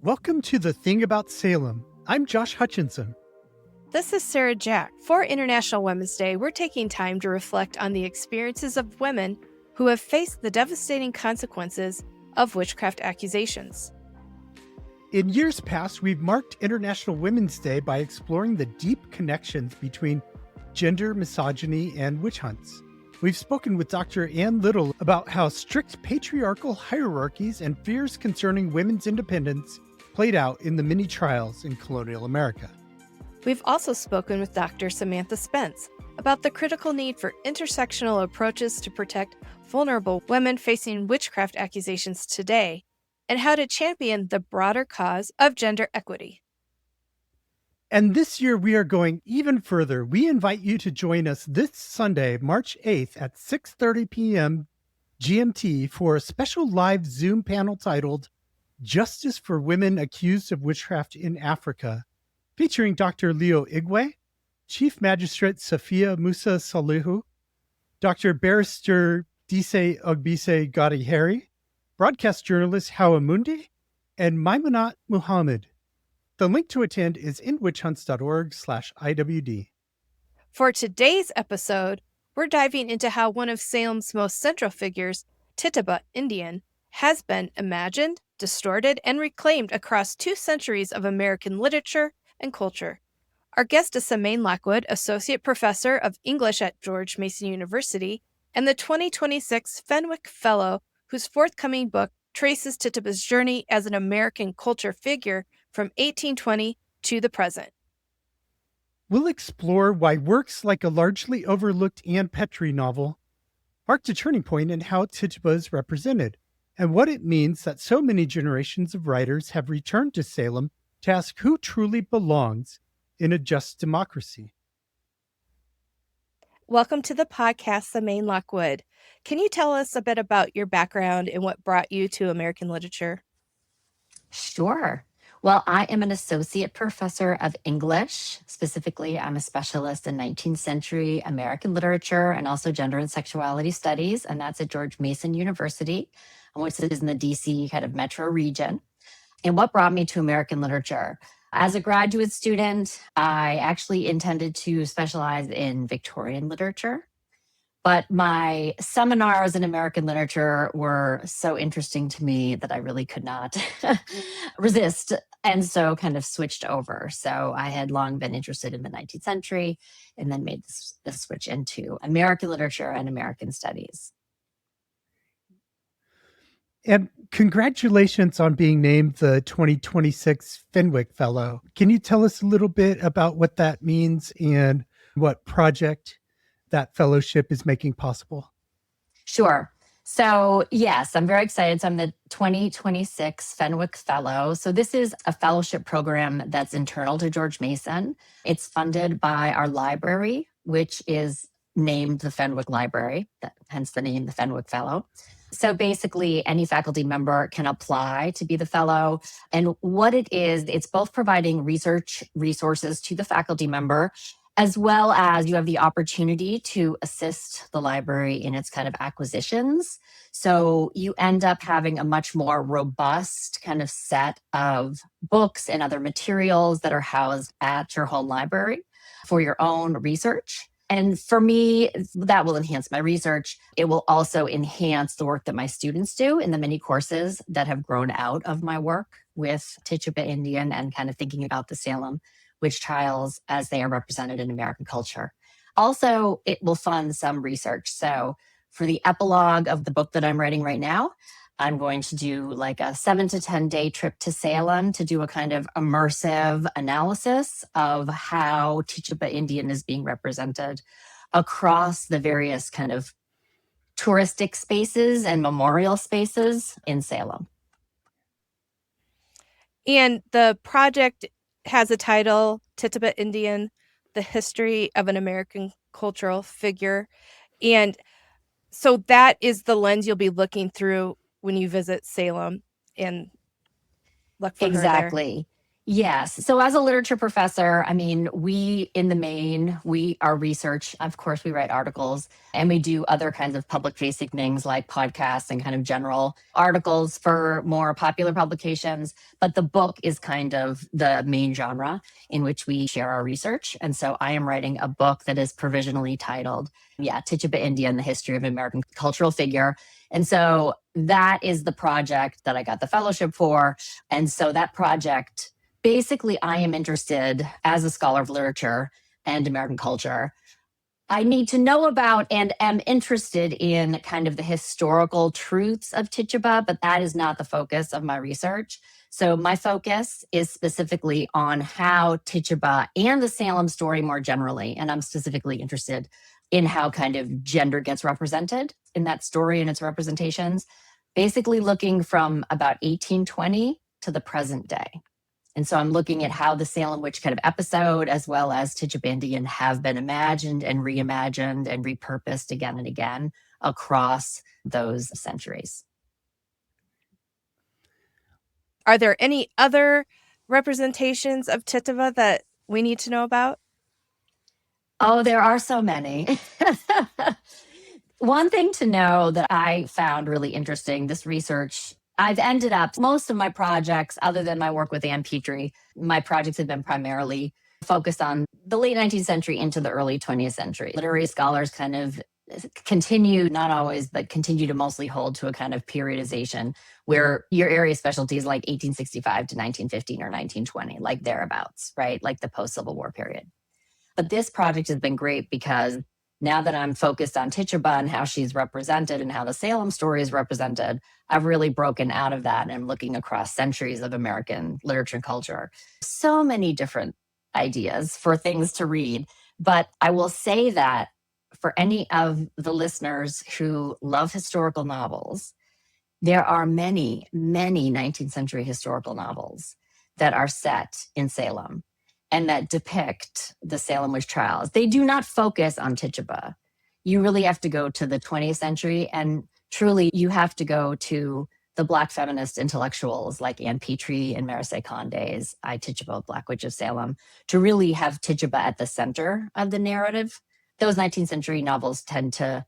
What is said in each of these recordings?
Welcome to the Thing About Salem. I'm Josh Hutchinson. This is Sarah Jack. For International Women's Day, we're taking time to reflect on the experiences of women who have faced the devastating consequences of witchcraft accusations. In years past, we've marked International Women's Day by exploring the deep connections between gender, misogyny, and witch hunts. We've spoken with Dr. Ann Little about how strict patriarchal hierarchies and fears concerning women's independence played out in the many trials in colonial America. We've also spoken with Dr. Samantha Spence about the critical need for intersectional approaches to protect vulnerable women facing witchcraft accusations today, and how to champion the broader cause of gender equity. And this year we are going even further. We invite you to join us this Sunday, March 8th at 6:30 p.m. GMT for a special live Zoom panel titled Justice for Women Accused of Witchcraft in Africa, featuring Dr. Leo Igwe, Chief Magistrate Sophia Musa Salihu, Dr. Barrister Dise Ogbise Gadiheri, broadcast journalist Hawa Mundi, and Maimunat Muhammad. The link to attend is in witchhunts.org/IWD. For today's episode, we're diving into how one of Salem's most central figures, Tituba Indian, has been imagined, distorted, and reclaimed across 2 centuries of American literature and culture. Our guest is Samaine Lockwood, Associate Professor of English at George Mason University, and the 2026 Fenwick Fellow, whose forthcoming book traces Tituba's journey as an American culture figure from 1820 to the present. We'll explore why works like a largely overlooked Anne Petrie novel marked a turning point in how Tituba is represented, and what it means that so many generations of writers have returned to Salem to ask who truly belongs in a just democracy. Welcome to the podcast, Samaine Lockwood. Can you tell us a bit about your background and what brought you to American literature? Sure. Well, I am an associate professor of English. Specifically, I'm a specialist in 19th century American literature and also gender and sexuality studies, and that's at George Mason University, which is in the DC kind of metro region. And what brought me to American literature? As a graduate student, I actually intended to specialize in Victorian literature. But my seminars in American literature were so interesting to me that I really could not resist, and so kind of switched over. So I had long been interested in the 19th century and then made this switch into American literature and American studies. And congratulations on being named the 2026 Fenwick Fellow. Can you tell us a little bit about what that means and what project that fellowship is making possible? Sure. So yes, I'm very excited. So I'm the 2026 Fenwick Fellow. So this is a fellowship program that's internal to George Mason. It's funded by our library, which is named the Fenwick Library, hence the name, the Fenwick Fellow. So basically, any faculty member can apply to be the fellow. And what it is, it's both providing research resources to the faculty member, as well as you have the opportunity to assist the library in its kind of acquisitions. So you end up having a much more robust kind of set of books and other materials that are housed at your home library for your own research. And for me, that will enhance my research. It will also enhance the work that my students do in the many courses that have grown out of my work with Tituba Indian and kind of thinking about the Salem witch trials as they are represented in American culture. Also, it will fund some research. So for the epilogue of the book that I'm writing right now, I'm going to do like a 7 to 10 day trip to Salem to do a kind of immersive analysis of how Tituba Indian is being represented across the various kind of touristic spaces and memorial spaces in Salem. And the project has a title, Tituba Indian, The History of an American Cultural Figure. And so that is the lens you'll be looking through when you visit Salem and look for her there. Exactly. Yes. So as a literature professor, I mean, in the main, our research, of course, we write articles and we do other kinds of public facing things like podcasts and kind of general articles for more popular publications. But the book is kind of the main genre in which we share our research. And so I am writing a book that is provisionally titled, Tituba Indian, the History of American Cultural Figure. And so that is the project that I got the fellowship for. And so that project, basically, I am interested as a scholar of literature and American culture. I need to know about and am interested in kind of the historical truths of Tituba, but that is not the focus of my research. So my focus is specifically on how Tituba and the Salem story more generally, and I'm specifically interested in how kind of gender gets represented in that story and its representations, basically looking from about 1820 to the present day. And so I'm looking at how the Salem witch kind of episode, as well as Tituba Indian, have been imagined and reimagined and repurposed again and again across those centuries. Are there any other representations of Tituba that we need to know about? Oh, there are so many. One thing to know that I found really interesting, this research, I've ended up, most of my projects, other than my work with Ann Petrie, my projects have been primarily focused on the late 19th century into the early 20th century. Literary scholars kind of continue, not always, but continue to mostly hold to a kind of periodization where your area specialty is like 1865 to 1915 or 1920, like thereabouts, right? Like the post-Civil War period. But this project has been great because now that I'm focused on Tituba and how she's represented and how the Salem story is represented, I've really broken out of that and I'm looking across centuries of American literature and culture. So many different ideas for things to read. But I will say that for any of the listeners who love historical novels, there are many, many 19th century historical novels that are set in Salem and that depict the Salem witch trials. They do not focus on Tituba. You really have to go to the 20th century, and truly you have to go to the Black feminist intellectuals like Ann Petrie and Marise Konde's I, Tituba, Black Witch of Salem, to really have Tituba at the center of the narrative. Those 19th century novels tend to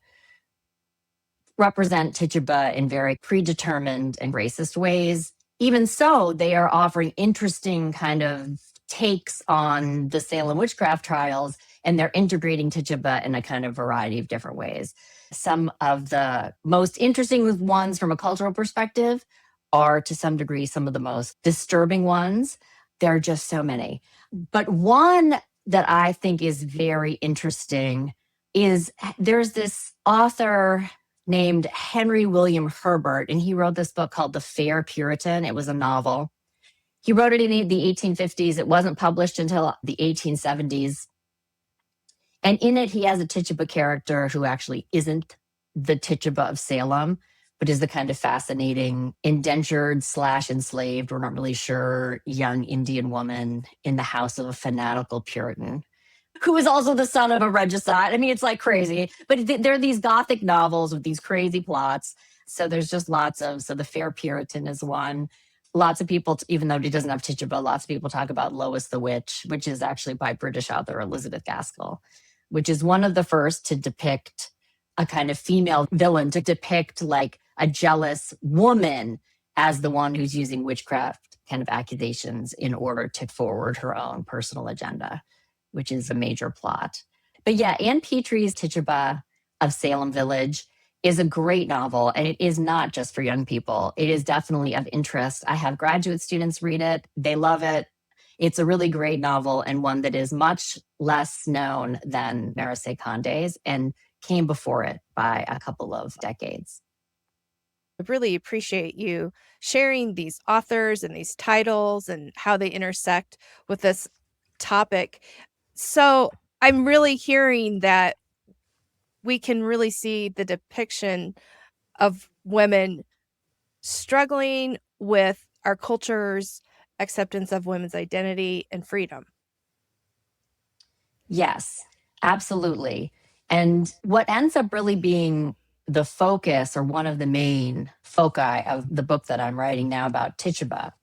represent Tituba in very predetermined and racist ways. Even so, they are offering interesting kind of takes on the Salem witchcraft trials, and they're integrating Tituba in a kind of variety of different ways. Some of the most interesting ones from a cultural perspective are, to some degree, some of the most disturbing ones. There are just so many. But one that I think is very interesting is there's this author named Henry William Herbert, and he wrote this book called The Fair Puritan. It was a novel. He wrote it in the 1850s. It wasn't published until the 1870s. And in it, he has a Tituba character who actually isn't the Tituba of Salem, but is the kind of fascinating indentured / enslaved, we're not really sure, young Indian woman in the house of a fanatical Puritan, who is also the son of a regicide. I mean, it's like crazy. But there are these Gothic novels with these crazy plots. So there's just so The Fair Puritan is one. Lots of people, even though he doesn't have Tituba, lots of people talk about Lois the Witch, which is actually by British author Elizabeth Gaskell, which is one of the first to depict a kind of female villain, to depict like a jealous woman as the one who's using witchcraft kind of accusations in order to forward her own personal agenda, which is a major plot. But yeah, Ann Petrie's Tituba of Salem Village is a great novel, and it is not just for young people. It is definitely of interest. I have graduate students read it. They love it. It's a really great novel and one that is much less known than Marise Konde's and came before it by a couple of decades. I really appreciate you sharing these authors and these titles and how they intersect with this topic. So I'm really hearing that we can really see the depiction of women struggling with our culture's acceptance of women's identity and freedom. Yes, absolutely. And what ends up really being the focus or one of the main foci of the book that I'm writing now about Tituba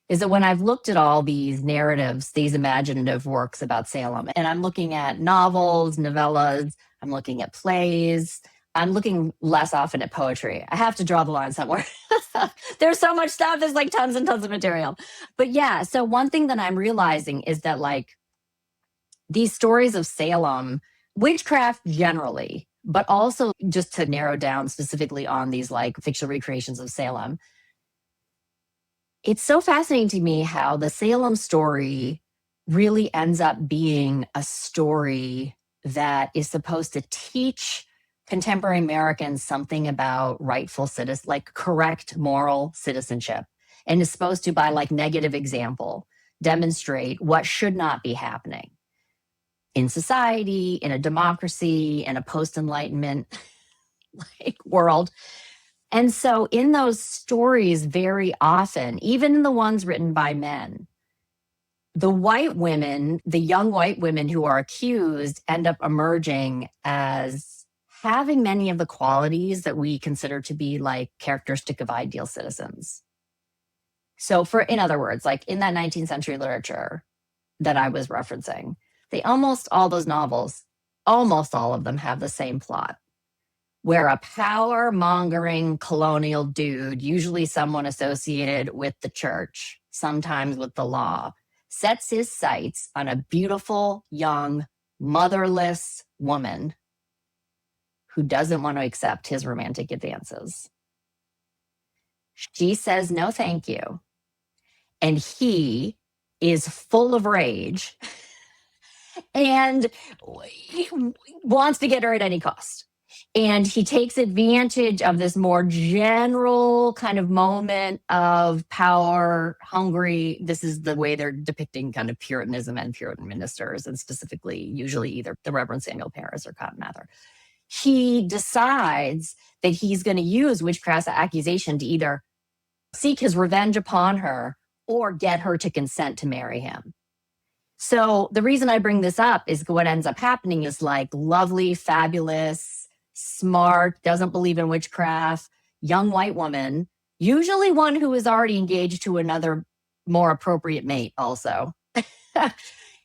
is that when I've looked at all these narratives, these imaginative works about Salem, and I'm looking at novels, novellas, I'm looking at plays, I'm looking less often at poetry. I have to draw the line somewhere. There's so much stuff. There's like tons and tons of material. But yeah, so one thing that I'm realizing is that like these stories of Salem, witchcraft generally, but also just to narrow down specifically on these like fictional recreations of Salem, it's so fascinating to me how the Salem story really ends up being a story that is supposed to teach contemporary Americans something about rightful citizen, like correct moral citizenship, and is supposed to, by like negative example, demonstrate what should not be happening in society, in a democracy, in a post-Enlightenment like world. And so in those stories, very often, even in the ones written by men, the white women, the young white women who are accused end up emerging as having many of the qualities that we consider to be like characteristic of ideal citizens. So in other words, like in that 19th century literature that I was referencing, almost all those novels, almost all of them have the same plot, where a power-mongering colonial dude, usually someone associated with the church, sometimes with the law, sets his sights on a beautiful, young, motherless woman who doesn't want to accept his romantic advances. She says, no, thank you. And he is full of rage and he wants to get her at any cost. And he takes advantage of this more general kind of moment of power, hungry. This is the way they're depicting kind of Puritanism and Puritan ministers, and specifically, usually either the Reverend Samuel Parris or Cotton Mather. He decides that he's going to use witchcraft's accusation to either seek his revenge upon her or get her to consent to marry him. So the reason I bring this up is what ends up happening is like lovely, fabulous, smart, doesn't believe in witchcraft, young white woman, usually one who is already engaged to another more appropriate mate also.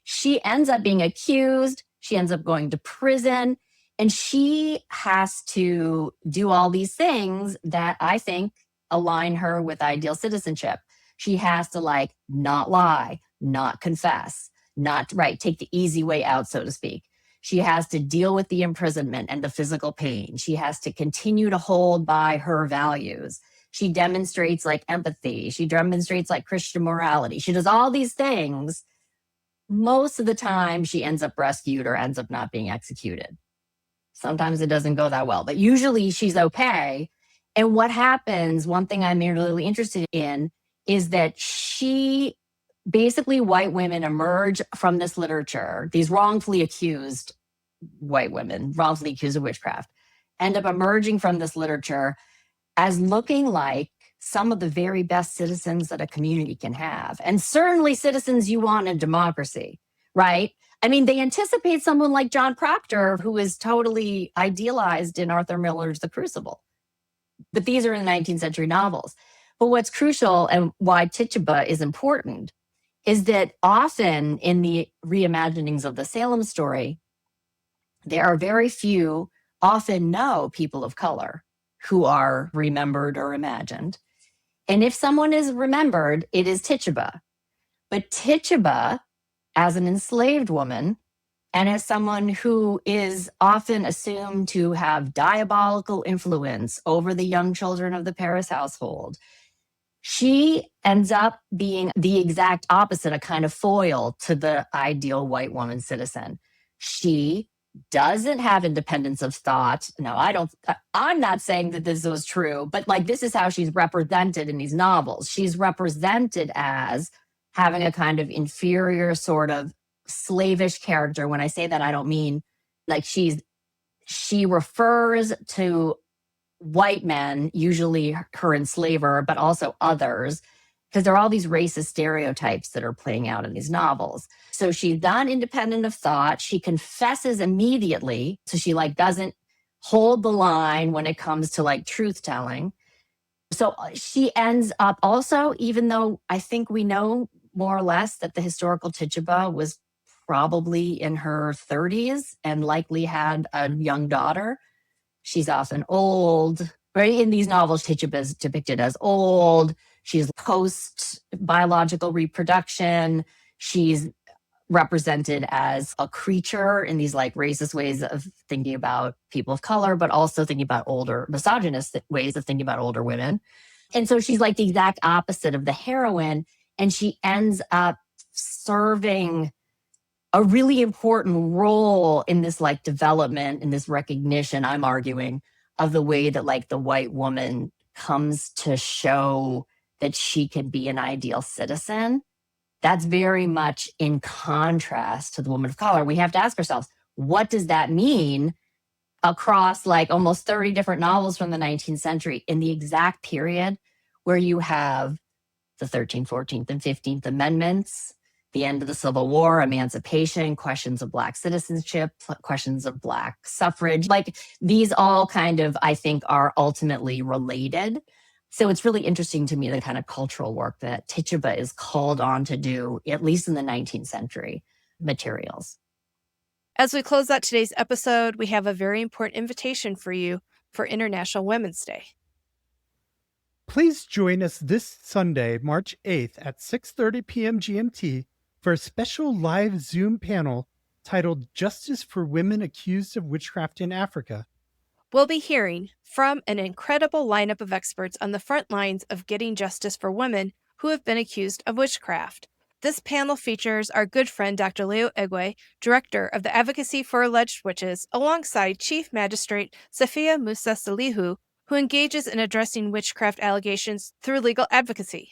She ends up being accused. She ends up going to prison. And she has to do all these things that I think align her with ideal citizenship. She has to like not lie, not confess, take the easy way out, so to speak. She has to deal with the imprisonment and the physical pain. She has to continue to hold by her values. She demonstrates like empathy. She demonstrates like Christian morality. She does all these things. Most of the time, she ends up rescued or ends up not being executed. Sometimes it doesn't go that well, but usually she's okay. And what happens, one thing I'm really interested in, is that basically white women emerge from this literature, these wrongfully accused white women, wrongfully accused of witchcraft, end up emerging from this literature as looking like some of the very best citizens that a community can have. And certainly citizens you want in democracy, right? I mean, they anticipate someone like John Proctor, who is totally idealized in Arthur Miller's The Crucible. But these are in the 19th century novels. But what's crucial and why Tituba is important is that often in the reimaginings of the Salem story, there are very few, often no people of color who are remembered or imagined. And if someone is remembered, it is Tituba. But Tituba, as an enslaved woman, and as someone who is often assumed to have diabolical influence over the young children of the Parris household, she ends up being the exact opposite, a kind of foil to the ideal white woman citizen. She doesn't have independence of thought. No, I'm not saying that this was true, but like this is how she's represented in these novels. She's represented as having a kind of inferior sort of slavish character. When I say that, I don't mean like she refers to white men, usually her enslaver, but also others, because there are all these racist stereotypes that are playing out in these novels. So she's not independent of thought. She confesses immediately. So she like doesn't hold the line when it comes to like truth telling. So she ends up also, even though I think we know more or less that the historical Tituba was probably in her 30s and likely had a young daughter, she's often old. Right? In these novels, Tituba is depicted as old. She's post biological reproduction. She's represented as a creature in these like racist ways of thinking about people of color, but also thinking about older, misogynist ways of thinking about older women. And so she's like the exact opposite of the heroine. And she ends up serving a really important role in this like development, in this recognition, I'm arguing, of the way that like the white woman comes to show that she can be an ideal citizen. That's very much in contrast to the woman of color. We have to ask ourselves, what does that mean across like almost 30 different novels from the 19th century in the exact period where you have the 13th, 14th, and 15th Amendments, the end of the Civil War, emancipation, questions of Black citizenship, questions of Black suffrage. Like these all kind of, I think, are ultimately related. So it's really interesting to me the kind of cultural work that Tituba is called on to do, at least in the 19th century materials. As we close out today's episode, we have a very important invitation for you for International Women's Day. Please join us this Sunday, March 8th at 6:30 p.m. GMT for a special live Zoom panel titled Justice for Women Accused of Witchcraft in Africa. We'll be hearing from an incredible lineup of experts on the front lines of getting justice for women who have been accused of witchcraft. This panel features our good friend Dr. Leo Egwe, director of the Advocacy for Alleged Witches, alongside Chief Magistrate Safia Musa Salihu, who engages in addressing witchcraft allegations through legal advocacy.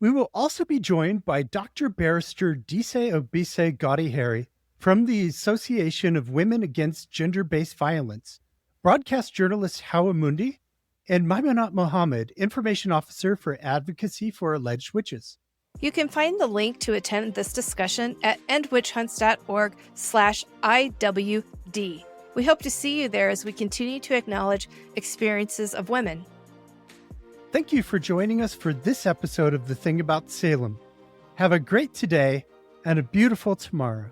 We will also be joined by Dr. Barrister Dise Obise Gaudy Harry from the Association of Women Against Gender-Based Violence, broadcast journalist Hawa Mundi, and Maimunat Mohammed, information officer for Advocacy for Alleged Witches. You can find the link to attend this discussion at endwitchhunts.org/IWD. We hope to see you there as we continue to acknowledge experiences of women. Thank you for joining us for this episode of The Thing About Salem. Have a great today and a beautiful tomorrow.